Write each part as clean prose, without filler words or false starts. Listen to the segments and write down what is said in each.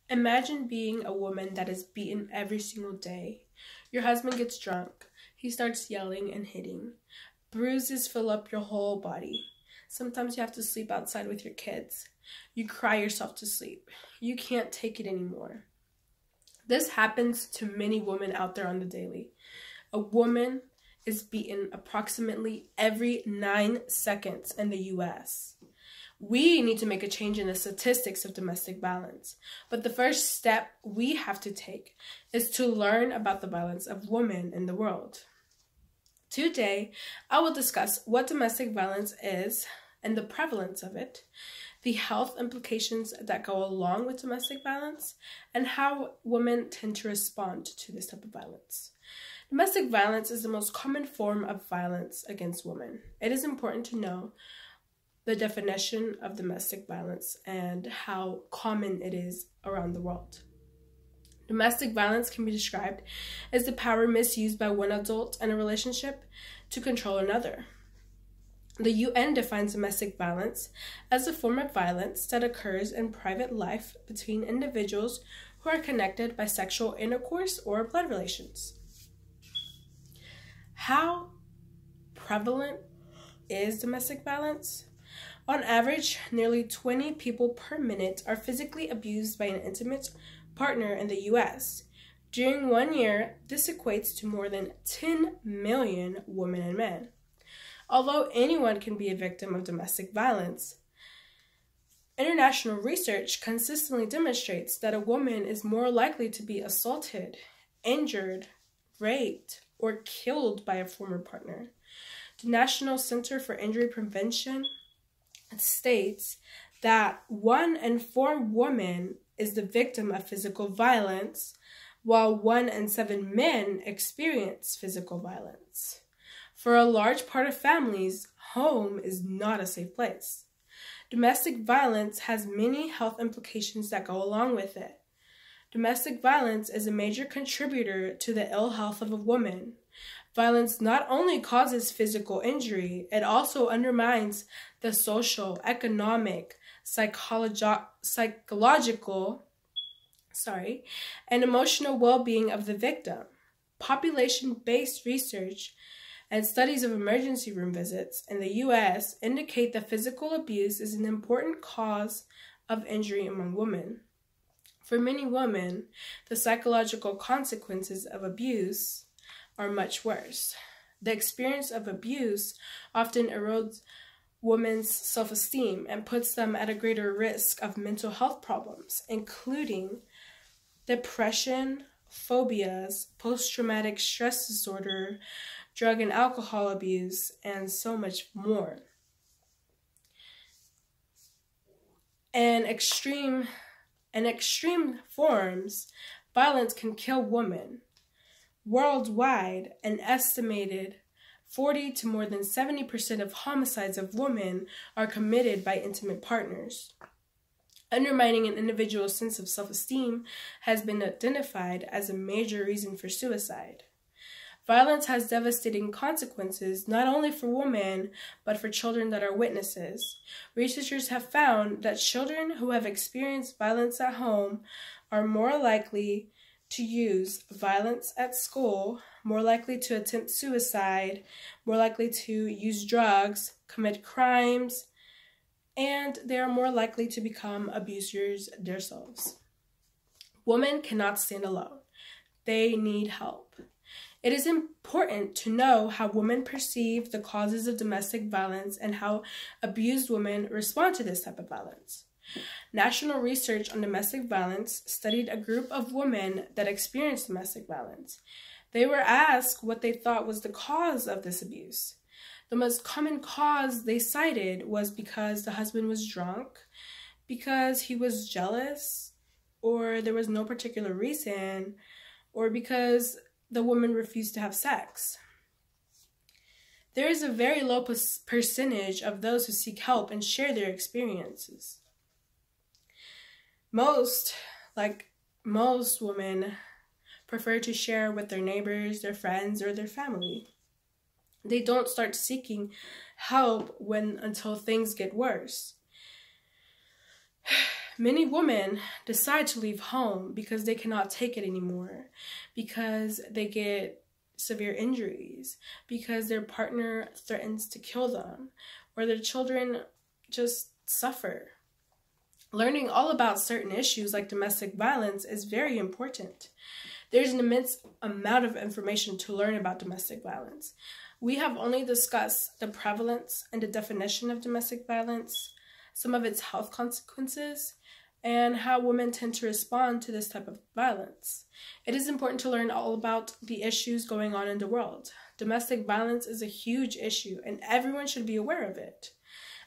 Imagine being a woman that is beaten every single day. Your husband gets drunk. He starts yelling and hitting. Bruises fill up your whole body. Sometimes you have to sleep outside with your kids. You cry yourself to sleep. You can't take it anymore. This happens to many women out there on the daily. A woman is beaten approximately every 9 seconds in the US. We need to make a change in the statistics of domestic violence. But the first step we have to take is to learn about the violence of women in the world. Today, I will discuss what domestic violence is and the prevalence of it, the health implications that go along with domestic violence, and how women tend to respond to this type of violence. Domestic violence is the most common form of violence against women. It is important to know the definition of domestic violence and how common it is around the world. Domestic violence can be described as the power misused by one adult in a relationship to control another. The UN defines domestic violence as a form of violence that occurs in private life between individuals who are connected by sexual intercourse or blood relations. How prevalent is domestic violence? On average, nearly 20 people per minute are physically abused by an intimate partner in the US. During 1 year, this equates to more than 10 million women and men. Although anyone can be a victim of domestic violence, international research consistently demonstrates that a woman is more likely to be assaulted, injured, raped, or killed by a former partner. The National Center for Injury Prevention states that 1 in 4 women is the victim of physical violence, while 1 in 7 men experience physical violence. For a large part of families, home is not a safe place. Domestic violence has many health implications that go along with it. Domestic violence is a major contributor to the ill health of a woman. Violence not only causes physical injury, it also undermines the social, economic, psychological, and emotional well-being of the victim. Population-based research and studies of emergency room visits in the U.S. indicate that physical abuse is an important cause of injury among women. For many women, the psychological consequences of abuse are much worse. The experience of abuse often erodes women's self-esteem and puts them at a greater risk of mental health problems, including depression, phobias, post-traumatic stress disorder, drug and alcohol abuse, and so much more. In extreme forms, violence can kill women. Worldwide, an estimated 40 to more than 70% of homicides of women are committed by intimate partners. Undermining an individual's sense of self-esteem has been identified as a major reason for suicide. Violence has devastating consequences not only for women, but for children that are witnesses. Researchers have found that children who have experienced violence at home are more likely to use violence at school, more likely to attempt suicide, more likely to use drugs, commit crimes, and they are more likely to become abusers themselves. Women cannot stand alone. They need help. It is important to know how women perceive the causes of domestic violence and how abused women respond to this type of violence. National research on domestic violence studied a group of women that experienced domestic violence. They were asked what they thought was the cause of this abuse. The most common cause they cited was because the husband was drunk, because he was jealous, or there was no particular reason, or because the woman refused to have sex. There is a very low percentage of those who seek help and share their experiences. Most women prefer to share with their neighbors, their friends, or their family. They don't start seeking help until things get worse. Many women decide to leave home because they cannot take it anymore, because they get severe injuries, because their partner threatens to kill them, or their children just suffer. Learning all about certain issues like domestic violence is very important. There's an immense amount of information to learn about domestic violence. We have only discussed the prevalence and the definition of domestic violence, some of its health consequences, and how women tend to respond to this type of violence. It is important to learn all about the issues going on in the world. Domestic violence is a huge issue, and everyone should be aware of it.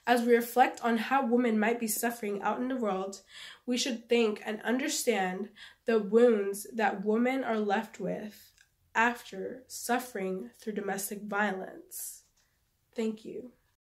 As we reflect on how women might be suffering out in the world, we should think and understand the wounds that women are left with after suffering through domestic violence. Thank you.